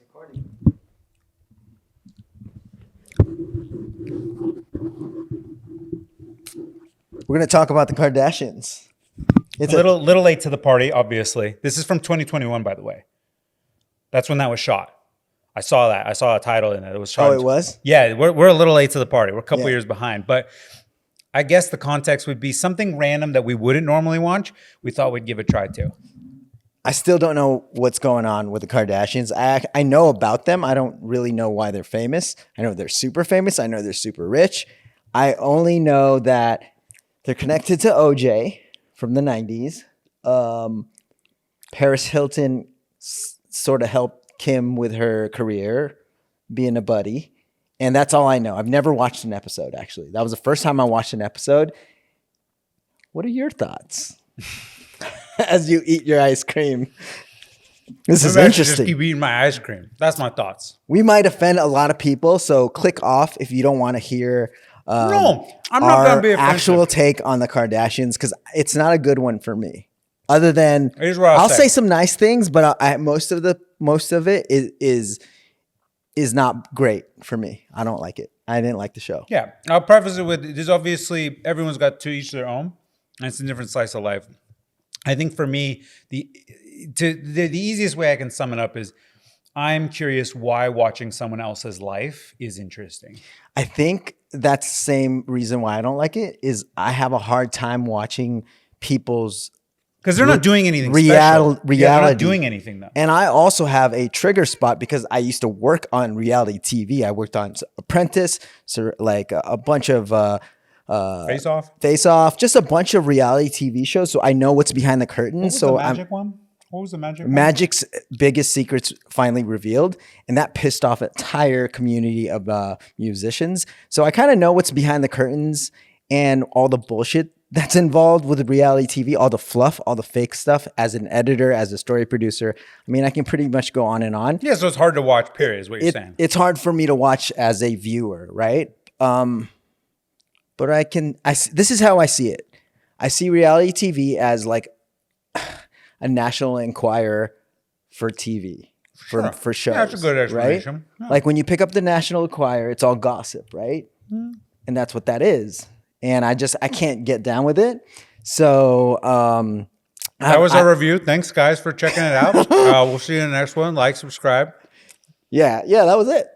Recording. We're going to talk about the Kardashians. It's a little late to the party, obviously. This is from 2021, by the way. That's when that was shot. I saw that. I saw a title in it. It was shot. Oh, it was? Yeah, we're a little late to the party. We're a couple Yeah. years behind. But I guess the context would be something random that we wouldn't normally watch. We thought we'd give it a try too. I still don't know what's going on with the Kardashians. I know about them. I don't really know why they're famous. I know they're super famous. I know they're super rich. I only know that they're connected to OJ from the 90s. Paris Hilton sort of helped Kim with her career, being a buddy. And that's all I know. I've never watched an episode, actually. That was the first time I watched an episode. What are your thoughts? As you eat your ice cream. This is interesting. Just keep eating my ice cream. That's my thoughts. We might offend a lot of people, so click off if you don't want to hear no, I'm not going to be offensive. Actual take on the Kardashians, because it's not a good one for me. Other than Here's what I'll say some nice things, but most of it is not great for me. I don't like it. I didn't like the show. Yeah, I'll preface it with there's obviously everyone's got to each their own, and it's a different slice of life. I think for me, the easiest way I can sum it up is I'm curious why watching someone else's life is interesting. I think that's the same reason why I don't like it is I have a hard time watching people's because they're not doing anything reality. Yeah, they're not doing anything though. And I also have a trigger spot because I used to work on reality TV. I worked on Apprentice, so like a bunch of Face Off, just a bunch of reality TV shows. So I know what's behind the curtain. What was the Magic one? What was the Magic one? Magic's biggest secrets finally revealed, and that pissed off an entire community of musicians. So I kind of know what's behind the curtains and all the bullshit that's involved with reality TV, all the fluff, all the fake stuff. As an editor, as a story producer, I mean, I can pretty much go on and on. Yeah, so it's hard to watch, period, is what you're saying. It's hard for me to watch as a viewer, right? But this is how I see it. I see reality TV as like a National Enquirer for TV, for shows. Yeah, that's a good explanation. Right? Yeah. Like when you pick up the National Enquirer, it's all gossip, right? Mm. And that's what that is. And I can't get down with it. So that was our review. Thanks, guys, for checking it out. We'll see you in the next one. Like, subscribe. Yeah, that was it.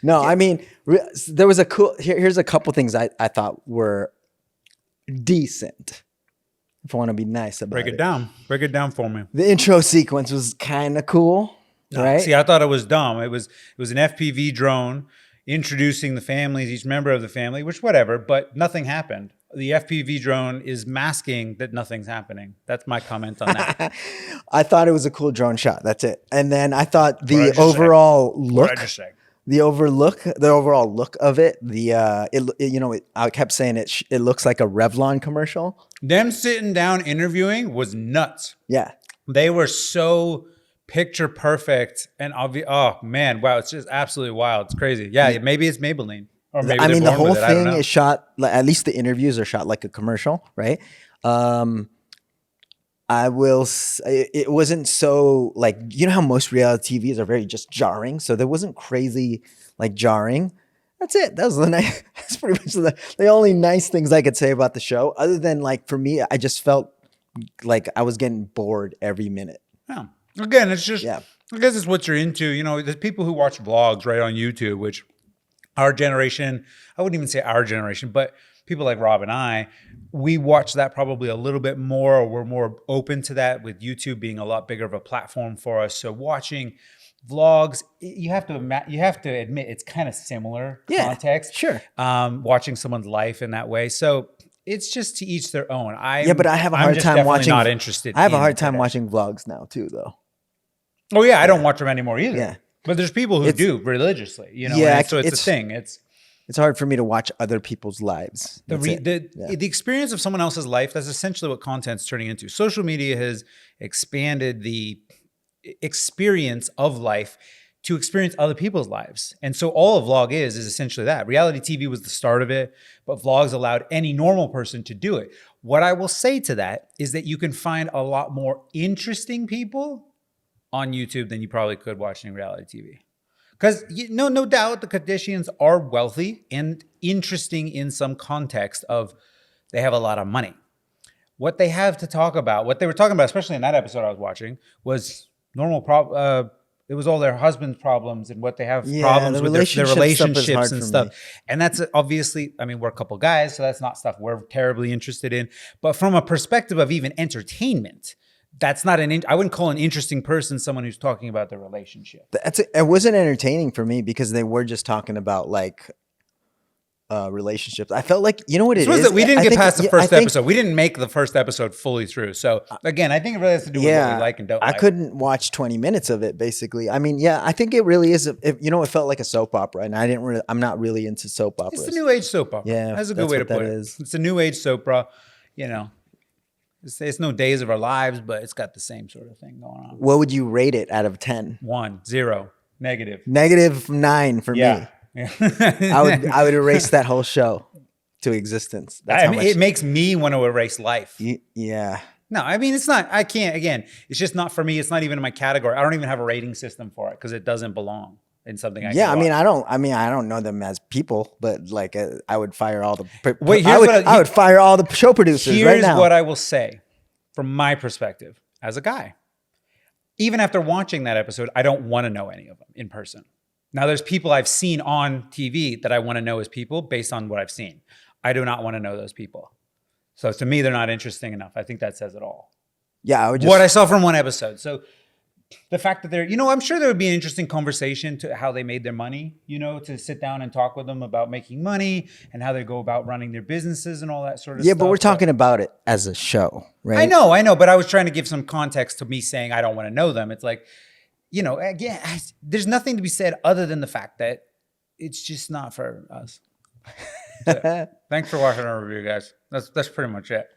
No, I mean, there was here's a couple things I thought were decent. If I want to be nice about it. Break it down for me. The intro sequence was kind of cool, right? See, I thought it was dumb. It was an FPV drone introducing the families, each member of the family, which whatever, but nothing happened. The FPV drone is masking that nothing's happening. That's my comment on that. I thought it was a cool drone shot. That's it. And then I thought the overall look. The overall look of it, I kept saying it looks like a Revlon commercial. Them sitting down interviewing was nuts. Yeah. They were so picture perfect and obvious. Oh man, wow, it's just absolutely wild. It's crazy. Yeah, maybe it's Maybelline. Or maybe the whole thing is shot, at least the interviews are shot like a commercial, right? It wasn't so like, you know how most reality TVs are very just jarring. So there wasn't crazy like jarring. That's it. That's pretty much the only nice things I could say about the show. Other than like, for me, I just felt like I was getting bored every minute. Yeah. Again, it's just, I guess it's what you're into. You know, there's people who watch vlogs right on YouTube, which our generation, I wouldn't even say our generation, but people like Rob and I, we watch that probably a little bit more, or we're more open to that with YouTube being a lot bigger of a platform for us. So watching vlogs, you have to admit it's kind of similar context. Sure. Watching someone's life in that way. So it's just to each their own. But I have a hard time watching. Not interested. I have a hard time watching vlogs now too, though. Oh yeah, I don't watch them anymore either. Yeah. But there's people who do religiously, you know. Yeah, so it's a thing. It's hard for me to watch other people's lives. The experience of someone else's life, that's essentially what content's turning into. Social media has expanded the experience of life to experience other people's lives. And so all a vlog is essentially that. Reality TV was the start of it, but vlogs allowed any normal person to do it. What I will say to that is that you can find a lot more interesting people on YouTube than you probably could watching reality TV. Because no doubt the Kardashians are wealthy and interesting in some context of they have a lot of money. What they have to talk about, what they were talking about, especially in that episode I was watching, was it was all their husband's problems and what they have problems with their relationships and stuff. And that's obviously, I mean, we're a couple guys, so that's not stuff we're terribly interested in. But from a perspective of even entertainment, that's not I wouldn't call an interesting person someone who's talking about their relationship. It wasn't entertaining for me because they were just talking about like relationships. I felt like, you know what it is? We didn't get past the first episode. We didn't make the first episode fully through. So again, I think it really has to do with what we like and don't like. I couldn't watch 20 minutes of it basically. I mean, yeah, I think it really is. It felt like a soap opera, and I'm not really into soap operas. It's a new age soap opera. Yeah, that's a good way to put it. It's a new age soap opera. You know, it's no Days of Our Lives, but it's got the same sort of thing going on. What would you rate it out of 10? 1, 0, negative. -9 for me. Yeah. I would erase that whole show to existence. That's how much it makes me want to erase life. Yeah. No, I mean, it's not, I can't, again, it's just not for me. It's not even in my category. I don't even have a rating system for it because it doesn't belong in something I can watch. I don't know them as people, but like I would fire all the I would fire all the show producers right now. Here's what I will say from my perspective as a guy. Even after watching that episode, I don't want to know any of them in person. Now, there's people I've seen on TV that I want to know as people based on what I've seen. I do not want to know those people. So to me, they're not interesting enough. I think that says it all. Yeah, what I saw from one episode. So the fact that I'm sure there would be an interesting conversation to how they made their money, to sit down and talk with them about making money and how they go about running their businesses and all that sort of stuff. Yeah, but we're talking about it as a show, right? I know. But I was trying to give some context to me saying I don't want to know them. It's like, again, there's nothing to be said other than the fact that it's just not for us. So, thanks for watching our review, guys. That's pretty much it.